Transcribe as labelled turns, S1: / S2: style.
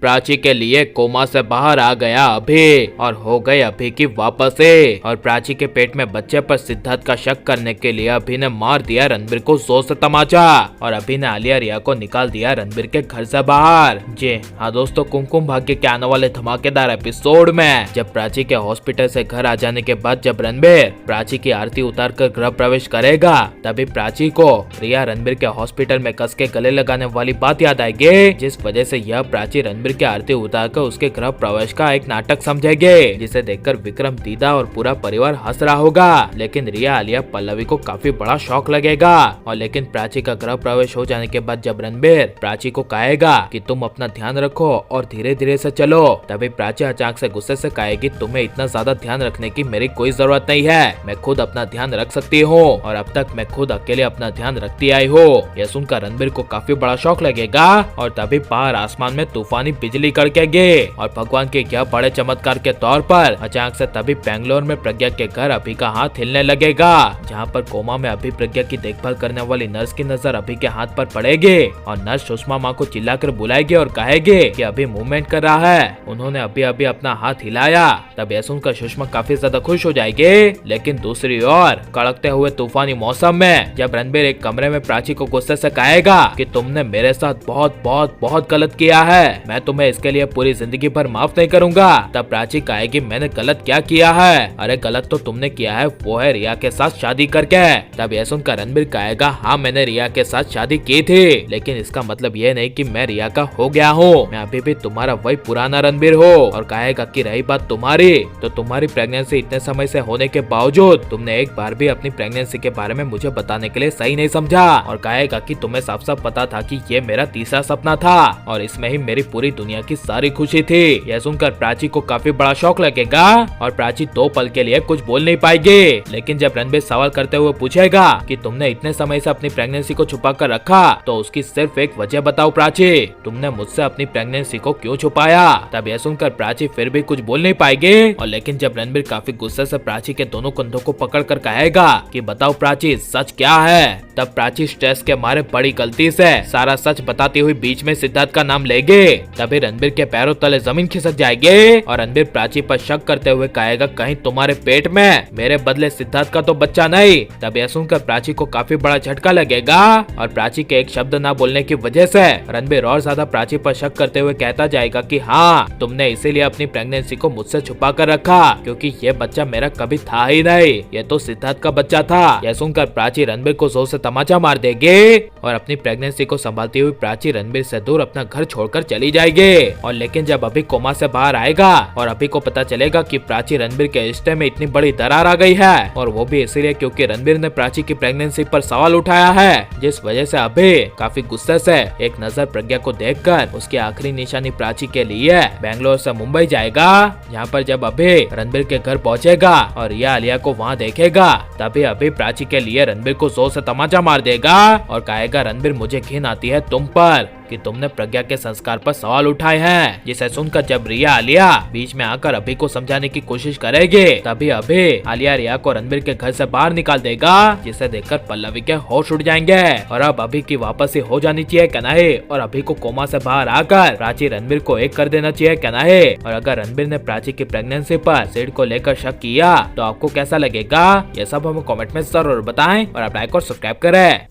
S1: प्राची के लिए कोमा से बाहर आ गया अभी और हो गई अभी की वापसी। और प्राची के पेट में बच्चे पर सिद्धार्थ का शक करने के लिए अभी ने मार दिया रणबीर को जोर से तमाचा और अभी ने आलिया रिया को निकाल दिया रणबीर के घर से बाहर। जी हाँ दोस्तों, कुमकुम भाग्य के आने वाले धमाकेदार एपिसोड में जब प्राची के हॉस्पिटल से घर आ जाने के बाद जब रणबीर प्राची की आरती उतार कर गृह प्रवेश करेगा, तभी प्राची को रिया रणबीर के हॉस्पिटल में कस के गले लगाने वाली बात याद आएगी, जिस वजह से यह प्राची रणबीर की आरती उतार कर उसके गृह प्रवेश का एक नाटक समझेगी, जिसे देखकर विक्रम, दीदा और पूरा परिवार हंस रहा होगा। लेकिन रिया, आलिया, पल्लवी को काफी बड़ा शौक लगेगा। और लेकिन प्राची का गृह प्रवेश हो जाने के बाद जब रणबीर प्राची को कहेगा कि तुम अपना ध्यान रखो और धीरे धीरे से चलो, तभी प्राची अचानक से गुस्से से कहेगी तुम्हें इतना ज्यादा ध्यान रखने की मेरी कोई जरूरत नहीं है, मैं खुद अपना ध्यान रख सकती हूँ और अब तक मैं खुद अकेले अपना ध्यान रखती आई हूँ। यह सुनकर रणबीर को काफी बड़ा शौक लगेगा और तभी बाहर आसमान में तूफानी बिजली कड़केगी और भगवान के क्या बड़े चमत्कार के तौर पर अचानक से तभी बेंगलोर में प्रज्ञा के घर अभी का हाथ हिलने लगेगा, जहाँ पर कोमा में अभी प्रज्ञा की देखभाल करने वाली नर्स की नजर अभी के हाथ पर पड़ेगी और नर्स सुषमा माँ को चिल्लाकर बुलाएगी और कहेगी कि अभी मूवमेंट कर रहा है, उन्होंने अभी अभी अपना हाथ हिलाया। तब यह सुनकर सुषमा काफी ज्यादा खुश हो जाएगी। लेकिन दूसरी ओर कड़कते हुए तूफानी मौसम में जब रणबीर एक कमरे में प्राची को गुस्से से कहेगा कि तुमने मेरे साथ बहुत बहुत बहुत गलत किया है, मैं तुम्हें इसके लिए पूरी जिंदगी भर माफ नहीं करूंगा, तब प्राची कहेगी मैंने गलत क्या किया है? अरे गलत तो तुमने किया है, वो है रिया के साथ शादी करके। तब यह सुनकर रणबीर कहेगा हाँ मैंने रिया के साथ शादी की थी, लेकिन इसका मतलब ये नहीं कि मैं रिया का हो गया हूँ, मैं अभी भी तुम्हारा वही पुराना रणबीर हो। और कहेगा कि रही बात तुम्हारी, तो तुम्हारी प्रेगनेंसी इतने समय से होने के बावजूद तुमने एक बार भी अपनी प्रेगनेंसी के बारे में मुझे बताने के लिए सही नहीं समझा। और कहेगा कि तुम्हें साफ साफ पता था कि ये मेरा तीसरा सपना था और इसमें ही मेरी पूरी दुनिया की सारी खुशी थी। यह सुनकर प्राची को काफी बड़ा शौक लगेगा और प्राची 2 पल के लिए कुछ बोल नहीं पाएगी। लेकिन जब रणबीर सवाल करते हुए पूछेगा कि तुमने इतने समय से अपनी प्रेगनेंसी को छुपा कर रखा, तो उसकी सिर्फ एक वजह बताओ प्राची, तुमने मुझसे अपनी प्रेगनेंसी को क्यों छुपाया? तब यह सुनकर प्राची फिर भी कुछ बोल नहीं पाएगी। और लेकिन जब रणबीर काफी गुस्से से प्राची के दोनों कंधों को पकड़कर कहेगा कि बताओ प्राची सच क्या है, तब प्राची स्ट्रेस के मारे बड़ी गलती से सारा सच बताती हुई बीच में सिद्धार्थ का नाम लेगी। तभी रणबीर के पैरों तले जमीन खिसक जाएगी और रणबीर प्राची पर शक करते हुए कहेगा कहीं तुम्हारे पेट में मेरे बदले सिद्धार्थ का तो बच्चा नहीं। तब यह सुनकर प्राची को काफी बड़ा झटका लगेगा और प्राची के एक शब्द न बोलने की वजह से रणबीर और ज्यादा प्राची पर शक करते हुए कहता जाएगा कि हाँ तुमने इसीलिए अपनी प्रेगनेंसी को मुझसे छुपा कर रखा, क्योंकि ये बच्चा मेरा कभी था ही नहीं, ये तो सिद्धार्थ का बच्चा था। यह सुनकर प्राची रणबीर को जोर से तमाचा मार देगी और अपनी प्रेगनेंसी को संभालती हुई प्राची रणबीर से दूर अपना घर छोड़कर चली जाएगी। और लेकिन जब अभी कोमा से बाहर आएगा और अभी को पता चलेगा कि प्राची रणबीर के रिश्ते में इतनी बड़ी दरार आ गई है, और वो भी इसीलिए क्योंकि रणबीर ने प्राची की प्रेगनेंसी पर सवाल उठाया है, जिस वजह से अभी काफी गुस्से से एक नजर प्रज्ञा को देखकर उसकी आखिरी निशानी प्राची के लिए बेंगलोर से मुंबई जाएगा, जहाँ पर जब अभी रणबीर के घर पहुँचेगा और रिया आलिया को वहाँ देखेगा, तभी अभी प्राची के लिए रणबीर को जोर से तमाचा मार देगा और कहेगा रणबीर मुझे घिन आती है तुम पर कि तुमने प्रज्ञा के संस्कार पर सवाल उठाए हैं। जिसे सुनकर जब रिया आलिया बीच में आकर अभी को समझाने की कोशिश करेगी, तभी अभी आलिया रिया को रणबीर के घर से बाहर निकाल देगा, जिसे देखकर पल्लवी के होश उड़ जाएंगे और अब अभी की वापसी हो जानी चाहिए क्या नहीं, और अभी को कोमा से बाहर आकर प्राची रणबीर को एक कर देना चाहिए क्या नहीं। और अगर रणबीर ने प्राची की प्रेगनेंसी पर सिड को लेकर शक किया तो आपको कैसा लगेगा, ये सब हमें कॉमेंट में जरूर बताएं और आप लाइक और सब्सक्राइब करें।